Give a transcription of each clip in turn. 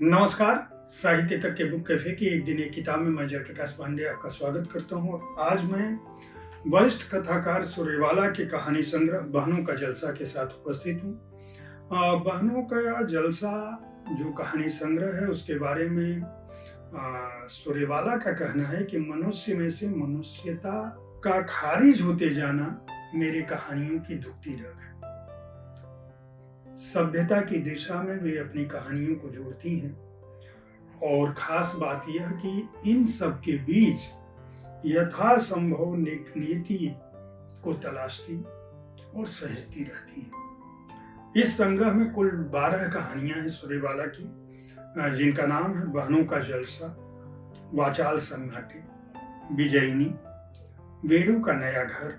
नमस्कार। साहित्य तक के बुक कैफे की एक दिन एक किताब में मैं जयप्रकाश पांडे आपका स्वागत करता हूँ। आज मैं वरिष्ठ कथाकार सूर्यवाला के कहानी संग्रह बहनों का जलसा के साथ उपस्थित हूँ। बहनों का जलसा जो कहानी संग्रह है उसके बारे में सूर्यवाला का कहना है कि मनुष्य में से मनुष्यता का खारिज होते जाना मेरी कहानियों की दुखती रग है। सभ्यता की दिशा में वे अपनी कहानियों को जोड़ती हैं और खास बात यह कि इन सब के बीच यथासंभव नीति को तलाशती और सहेजती रहती हैं। इस संग्रह में कुल 12 कहानियां हैं सूर्यवाला की, जिनका नाम है बहनों का जलसा, वाचाल सन्नाटे, विजयिनी, वेणु का नया घर,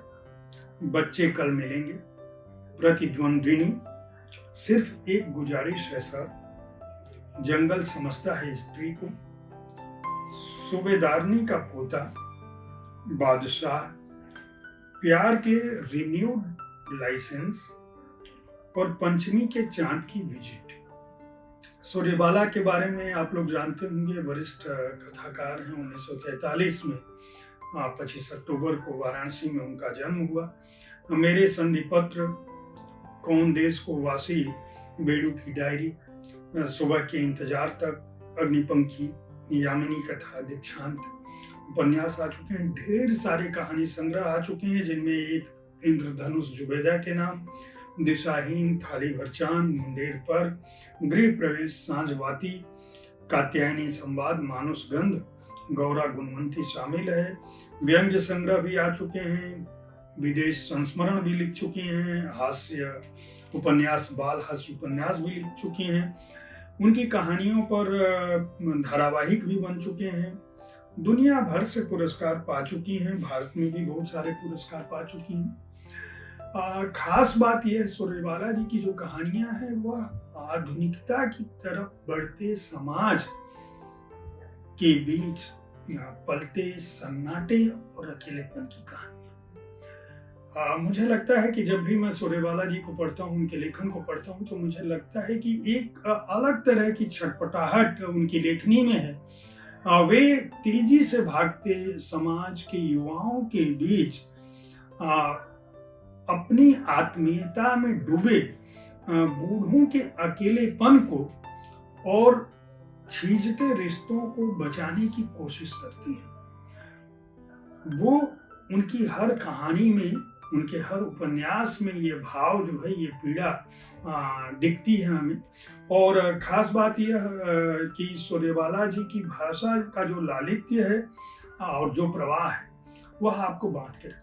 बच्चे कल मिलेंगे, प्रतिद्वंद्विनी, सिर्फ एक गुजारिश है सर, जंगल समझता है स्त्री को, सूबेदारनी का पोता, बादशाह, प्यार के रिन्यूड लाइसेंस और पंचमी के चांद की विजिट। सूर्यवाला के बारे में आप लोग जानते होंगे, वरिष्ठ कथाकार हैं। 1943 में 25 अक्टूबर को वाराणसी में उनका जन्म हुआ। मेरे संधिपत्र, कौन देश को वासी, बेड़ू की डायरी, सुबह के इंतजार तक, अग्निपंखी, यामिनी कथा, दीक्षांत उपन्यास आ चुके हैं। ढेर सारे कहानी संग्रह आ चुके हैं, जिनमें एक इंद्रधनुष जुबेदा के नाम, दिशाहीन, थाली भर चांद, मुंडेर पर, गृह प्रवेश, सांझवाती, कात्यायनी संवाद, मानुष गंध, गौरा गुणवंती शामिल है। व्यंग्य संग्रह भी आ चुके हैं, विदेश संस्मरण भी लिख चुकी हैं, हास्य उपन्यास, बाल हास्य उपन्यास भी लिख चुकी हैं। उनकी कहानियों पर धारावाहिक भी बन चुके हैं। दुनिया भर से पुरस्कार पा चुकी हैं, भारत में भी बहुत सारे पुरस्कार पा चुकी हैं। खास बात यह है सूर्यवाला जी की जो कहानियां हैं वह आधुनिकता की तरफ बढ़ते समाज के बीच पलते सन्नाटे और अकेलेपन की कहानी। मुझे लगता है कि जब भी मैं सूर्यवाला जी को पढ़ता हूँ, उनके लेखन को पढ़ता हूँ, तो मुझे लगता है कि एक अलग तरह की छटपटाहट उनकी लेखनी में है। वे तेजी से भागते समाज के युवाओं के बीच अपनी आत्मीयता में डूबे बूढ़ों के अकेलेपन को और छीजते रिश्तों को बचाने की कोशिश करती है। वो उनकी हर कहानी में, उनके हर उपन्यास में ये भाव जो है, ये पीड़ा दिखती है हमें। और खास बात यह कि सूर्यवाला जी की भाषा का जो लालित्य है और जो प्रवाह है वह आपको बांध के रखता है।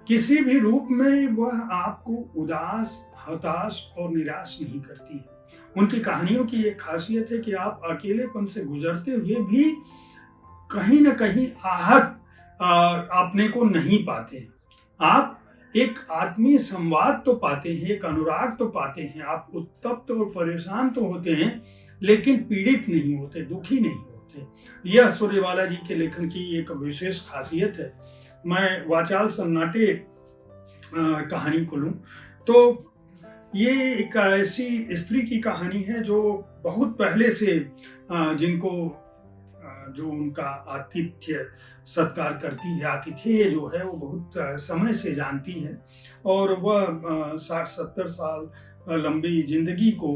किसी भी रूप में वह आपको उदास, हताश और निराश नहीं करती है। उनकी कहानियों की एक खासियत है कि आप अकेलेपन से गुजरते हुए भी कहीं न कहीं आहत अपने को नहीं पाते। आप एक आत्मीय संवाद तो पाते हैं, एक अनुराग तो पाते हैं, आप उत्तप्त और परेशान तो होते हैं, लेकिन पीड़ित नहीं होते, दुखी नहीं होते। यह सूर्यवाला जी के लेखन की एक विशेष खासियत है। मैं वाचाल सन्नाटे कहानी को लूं तो ये एक ऐसी स्त्री की कहानी है जो बहुत पहले से जिनको जो उनका आतिथ्य सत्कार करती है, आतिथ्य जो है वो बहुत समय से जानती है, और वह 60-70 साल लंबी जिंदगी को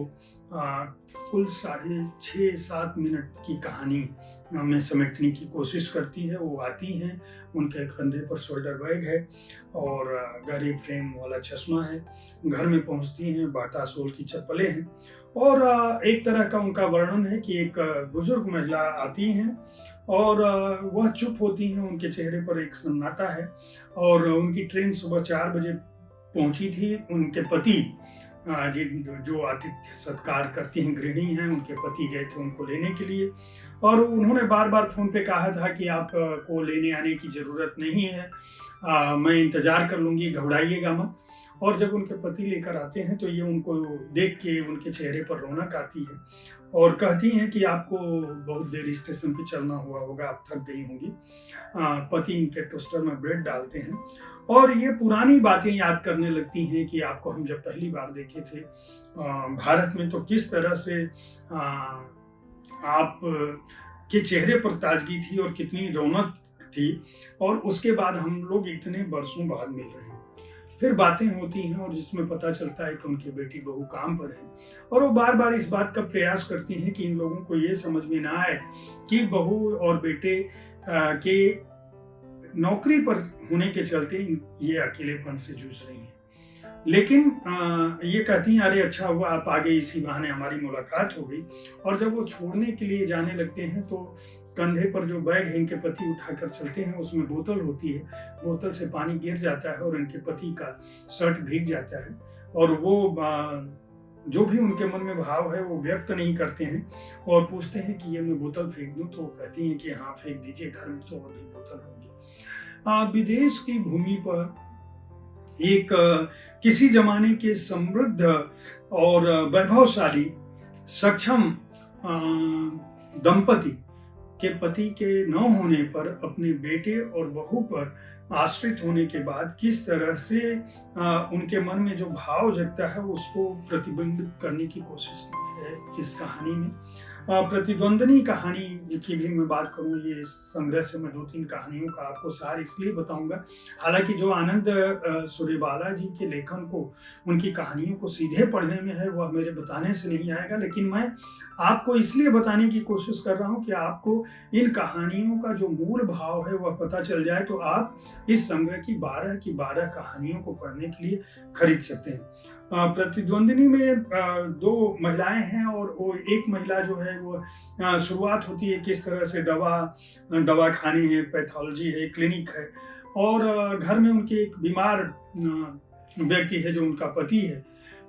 कुल 6.5-7 मिनट की कहानी में समेटने की कोशिश करती है। वो आती हैं, उनके कंधे पर शोल्डर बैग है और गहरे फ्रेम वाला चश्मा है। घर में पहुंचती हैं, बाटा सोल की चप्पलें हैं, और एक तरह का उनका वर्णन है कि एक बुजुर्ग महिला आती हैं और वह चुप होती हैं, उनके चेहरे पर एक सन्नाटा है। और उनकी ट्रेन सुबह 4 बजे पहुंची थी। उनके पति जो आतिथ्य सत्कार करती हैं, गृहिणी हैं, उनके पति गए थे उनको लेने के लिए, और उन्होंने बार बार फोन पे कहा था कि आप को लेने आने की जरूरत नहीं है, मैं इंतजार कर लूंगी, घबराइएगा मत। और जब उनके पति लेकर आते हैं तो ये उनको देख के उनके चेहरे पर रौनक आती है और कहती हैं कि आपको बहुत देर स्टेशन पे चलना हुआ होगा, आप थक गई होंगी। पति इनके टोस्टर में ब्रेड डालते हैं और ये पुरानी बातें याद करने लगती हैं कि आपको हम जब पहली बार देखे थे भारत में तो किस तरह से आप के चेहरे पर ताजगी थी और कितनी रौनक थी, और उसके बाद हम लोग इतने बरसों बाद मिल रहे हैं। फिर बातें होती हैं और जिसमें पता चलता है कि उनकी बेटी बहू काम पर है, और वो बार बार इस बात का प्रयास करती हैं कि इन लोगों को ये समझ में ना आए कि बहू और बेटे के नौकरी पर होने के चलते ये अकेलेपन से जूझ रही हैं। लेकिन ये कहती हैं, अरे अच्छा हुआ आप आ गए, इसी बहाने हमारी मुलाकात हो गई। और जब वो छोड़ने के लिए जाने लगते हैं तो कंधे पर जो बैग है इनके पति उठाकर चलते हैं, उसमें बोतल होती है, बोतल से पानी गिर जाता है और इनके पति का शर्ट भीग जाता है, और वो जो भी उनके मन में भाव है वो व्यक्त नहीं करते हैं, और पूछते हैं कि ये मैं बोतल फेंक दूं, तो वो कहती हैं कि हाँ फेंक दीजिए, घर में तो और भी बोतल होगी। विदेश की भूमि पर एक किसी जमाने के समृद्ध और वैभवशाली सक्षम दंपति के पति के न होने पर अपने बेटे और बहू पर आश्रित होने के बाद किस तरह से उनके मन में जो भाव जगता है उसको प्रतिबिंबित करने की कोशिश की है इस कहानी में। प्रतिद्वंदनी कहानी की भी मैं बात करूं, ये इस संग्रह से मैं 2-3 कहानियों का आपको सार इसलिए बताऊंगा। हालांकि जो आनंद सूर्यबाला जी के लेखन को, उनकी कहानियों को सीधे पढ़ने में है, वह मेरे बताने से नहीं आएगा, लेकिन मैं आपको इसलिए बताने की कोशिश कर रहा हूं कि आपको इन कहानियों का जो मूल भाव है वह पता चल जाए, तो आप इस संग्रह की 12 की 12 कहानियों को पढ़ने के लिए खरीद सकते हैं। प्रतिद्वंदिनी में 2 महिलाएं हैं, और वो एक महिला जो है वो शुरुआत होती है किस तरह से दवा खाने हैं, पैथोलॉजी है, क्लिनिक है, और घर में उनके एक बीमार व्यक्ति है जो उनका पति है,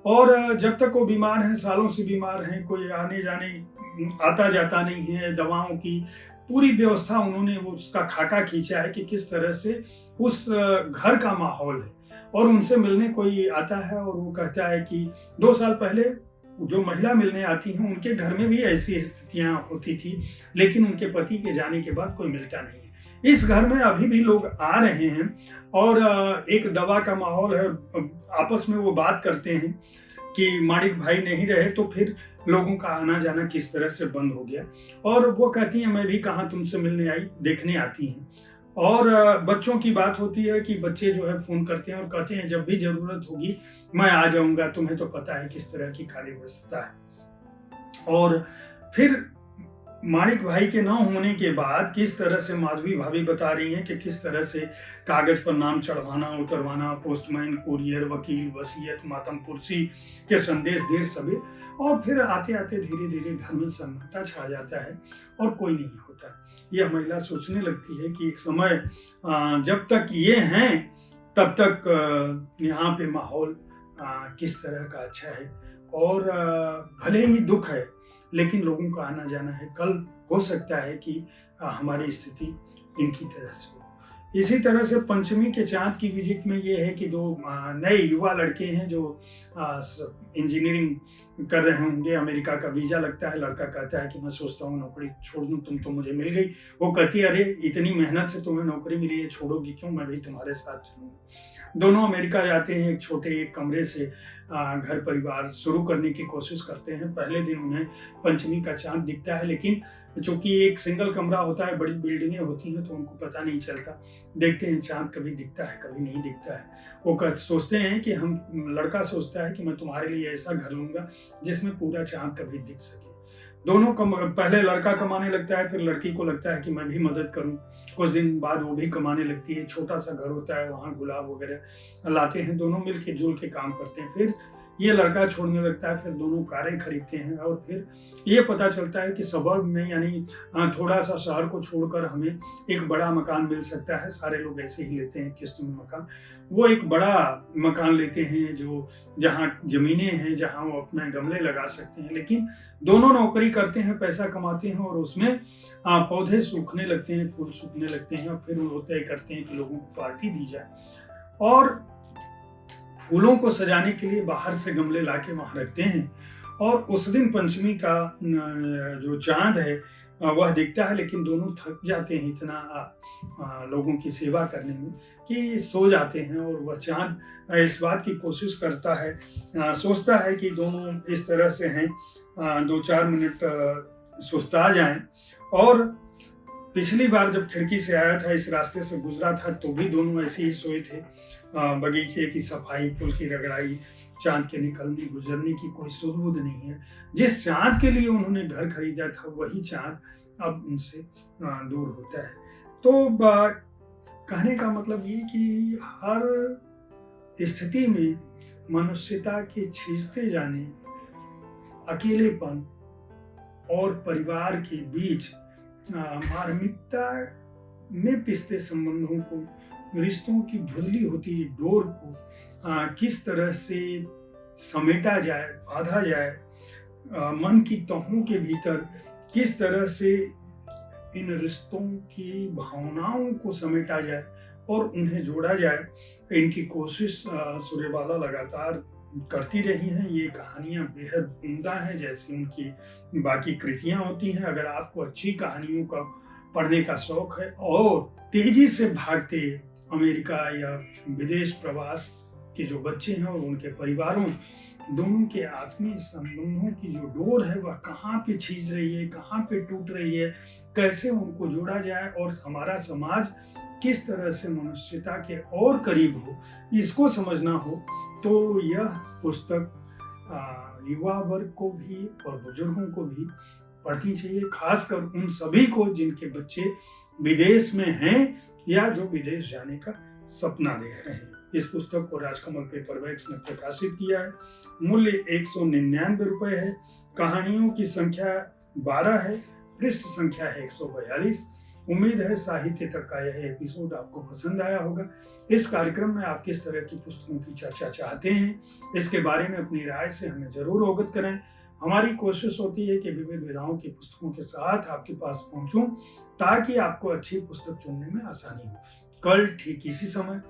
और जब तक वो बीमार हैं, सालों से बीमार हैं, कोई आने जाने आता जाता नहीं है, दवाओं की पूरी व्यवस्था उन्होंने वो उसका खाका खींचा है कि किस तरह से उस घर का माहौल है, और उनसे मिलने कोई आता है और वो कहता है कि 2 साल पहले जो महिला मिलने आती है उनके घर में भी ऐसी स्थितियां होती थी, लेकिन उनके पति के जाने के बाद कोई मिलता नहीं है। इस घर में अभी भी लोग आ रहे हैं, और एक दवा का माहौल है, आपस में वो बात करते हैं कि माणिक भाई नहीं रहे तो फिर लोगों का आना जाना किस तरह से बंद हो गया, और वो कहती हैं मैं भी कहाँ तुमसे मिलने आई, देखने आती हैं। और बच्चों की बात होती है कि बच्चे जो है फोन करते हैं और कहते हैं जब भी जरूरत होगी मैं आ जाऊंगा, तुम्हें तो पता है किस तरह की कार्य व्यस्तता है। और फिर माणिक भाई के न होने के बाद किस तरह से माधवी भाभी बता रही हैं कि किस तरह से कागज पर नाम चढ़वाना उतरवाना, पोस्टमैन, कुरियर, वकील, वसीयत, मातम पुरसी के संदेश देर सबेर, और फिर आते आते धीरे धीरे घर में सन्नाटा छा जाता है और कोई नहीं होता। यह महिला सोचने लगती है कि एक समय जब तक ये हैं तब तक यहाँ पे माहौल किस तरह का अच्छा है, और भले ही दुख है लेकिन लोगों का आना जाना है, कल हो सकता है कि हमारी स्थिति इनकी तरह से हो। इसी तरह से पंचमी के चांद की विजिट में ये है कि 2 नए युवा लड़के हैं जो इंजीनियरिंग कर रहे होंगे, अमेरिका का वीजा लगता है, लड़का कहता है कि मैं सोचता हूँ नौकरी छोड़ दूँ, तुम तो मुझे मिल गई। वो कहती है अरे इतनी मेहनत से तुम्हें नौकरी मिली है, छोड़ोगी क्यों, मैं भी तुम्हारे साथ चलूँगा। दोनों अमेरिका जाते हैं, एक छोटे एक कमरे से घर परिवार शुरू करने की कोशिश करते हैं। पहले दिन उन्हें पंचमी का चांद दिखता है, लेकिन चूंकि एक सिंगल कमरा होता है, बड़ी बिल्डिंगें होती हैं, तो उनको पता नहीं चलता। देखते हैं चांद कभी दिखता है कभी नहीं दिखता है। वो सोचते हैं कि लड़का सोचता है कि मैं तुम्हारे लिए ऐसा घर लूंगा जिसमें पूरा चांद कभी दिख सके। दोनों पहले लड़का कमाने लगता है, फिर लड़की को लगता है कि मैं भी मदद करूं। कुछ दिन बाद वो भी कमाने लगती है, छोटा सा घर होता है, वहाँ गुलाब वगैरह लाते हैं, दोनों मिल के जुल के काम करते हैं। फिर ये लड़का छोड़ने लगता है, फिर दोनों कारें खरीदते हैं, और फिर ये पता चलता है कि सबर्ब में यानी थोड़ा सा शहर को छोड़कर हमें एक बड़ा मकान मिल सकता है। सारे लोग ऐसे ही लेते हैं किस्त में मकान। वो एक बड़ा मकान लेते हैं जो जहाँ जमीनें हैं, जहाँ वो अपने गमले लगा सकते हैं, लेकिन दोनों नौकरी करते हैं, पैसा कमाते हैं, और उसमें पौधे सूखने लगते हैं, फूल सूखने लगते हैं, और फिर वो तय करते हैं कि लोगों को पार्टी दी जाए, और फूलों को सजाने के लिए बाहर से गमले लाके वहां रखते हैं। और उस दिन पंचमी का जो चांद है वह दिखता है, लेकिन दोनों थक जाते हैं इतना लोगों की सेवा करने में कि सो जाते हैं। और वह चांद इस बात की कोशिश करता है, सोचता है कि दोनों इस तरह से हैं, 2-4 मिनट सुस्ता जाएं। और पिछली बार जब खिड़की से आया था, इस रास्ते से गुजरा था, तो भी दोनों ऐसे ही सोए थे। बगीचे की सफाई, पुल की रगड़ाई, चांद के निकलने गुजरने की कोई सुध-बुध नहीं है। जिस चांद के लिए उन्होंने घर खरीदा था, वही चांद अब उनसे दूर होता है। तो कहने का मतलब ये कि हर स्थिति में मनुष्यता के छीजते जाने, अकेलेपन और परिवार के बीच मार्मिकता में पिसते संबंधों को, रिश्तों की धुंधली होती डोर को किस तरह से समेटा जाए, बांधा जाए, मन की तहों के भीतर किस तरह से इन रिश्तों की भावनाओं को समेटा जाए और उन्हें जोड़ा जाए, इनकी कोशिश सूर्यबाला लगातार करती रही हैं। ये कहानियाँ बेहद उम्दा हैं, जैसी उनकी बाकी कृतियाँ होती हैं। अगर आपको अच्छी कहानियों का पढ़ने का शौक है और तेजी से भागते अमेरिका या विदेश प्रवास के जो बच्चे हैं और उनके परिवारों दोनों के आत्मीय संबंधों की जो डोर है वह कहाँ पे छीज रही है, कहाँ पे टूट रही है, कैसे उनको जोड़ा जाए और हमारा समाज किस तरह से मनुष्यता के और करीब हो, इसको समझना हो, तो यह पुस्तक युवा वर्ग को भी और बुजुर्गों को भी पढ़नी चाहिए, खासकर उन सभी को जिनके बच्चे विदेश में हैं या जो विदेश जाने का सपना देख रहे हैं। इस पुस्तक को राजकमल पेपरवर्क्स ने प्रकाशित किया है। मूल्य 199 रुपये है। कहानियों की संख्या 12 है। पृष्ठ संख्या है 142। उम्मीद है साहित्य तक का यह एपिसोड आपको पसंद आया होगा। इस कार्यक्रम में आप किस तरह की पुस्तकों की चर्चा चाहते हैं, इसके बारे में अपनी राय से हमें जरूर अवगत करें। हमारी कोशिश होती है कि विविध विधाओं की पुस्तकों के साथ आपके पास पहुंचूं, ताकि आपको अच्छी पुस्तक चुनने में आसानी हो। कल ठीक इसी समय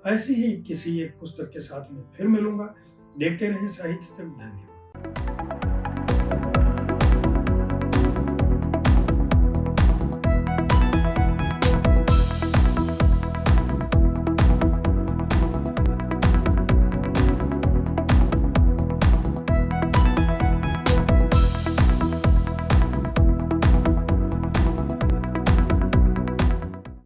ऐसी ही किसी एक पुस्तक के साथ मैं फिर मिलूंगा। देखते रहें साहित्य तक। धन्यवाद।